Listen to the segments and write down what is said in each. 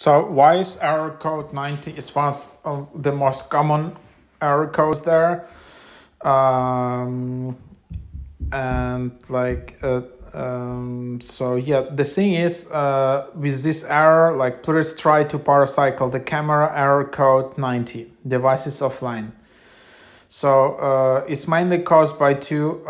So Wyze error code 90 is one of the most common error codes there. And so yeah, the thing is, with this error, please try to power cycle the camera error code 90, devices offline. So it's mainly caused by two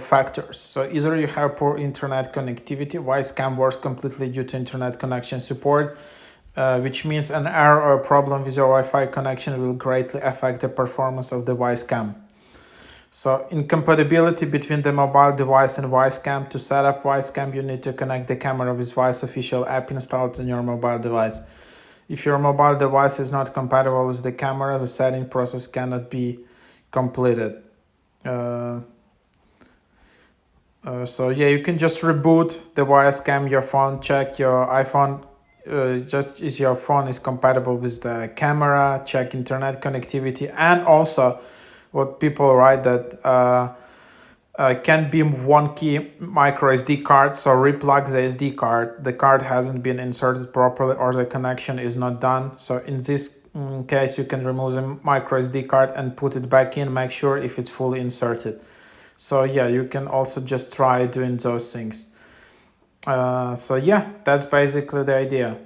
factors. So either you have poor internet connectivity. Wyze cam works completely due to internet connection support, which means an error or problem with your Wi-Fi connection will greatly affect the performance of the Wyze cam. So incompatibility between the mobile device and Wyze cam. To set up Wyze cam, you need to connect the camera with Wyze official app installed on your mobile device. If your mobile device is not compatible with the camera, the setting process cannot be completed. So yeah, you can just reboot the Wyze cam, your phone, check your iPhone, just if your phone is compatible with the camera, check internet connectivity, and also what people write that can be one key micro SD card, so replug the SD card. The card hasn't been inserted properly or the connection is not done. So in this case, you can remove the micro SD card and put it back in, make sure if it's fully inserted. So yeah, you can also just try doing those things. So yeah, that's basically the idea.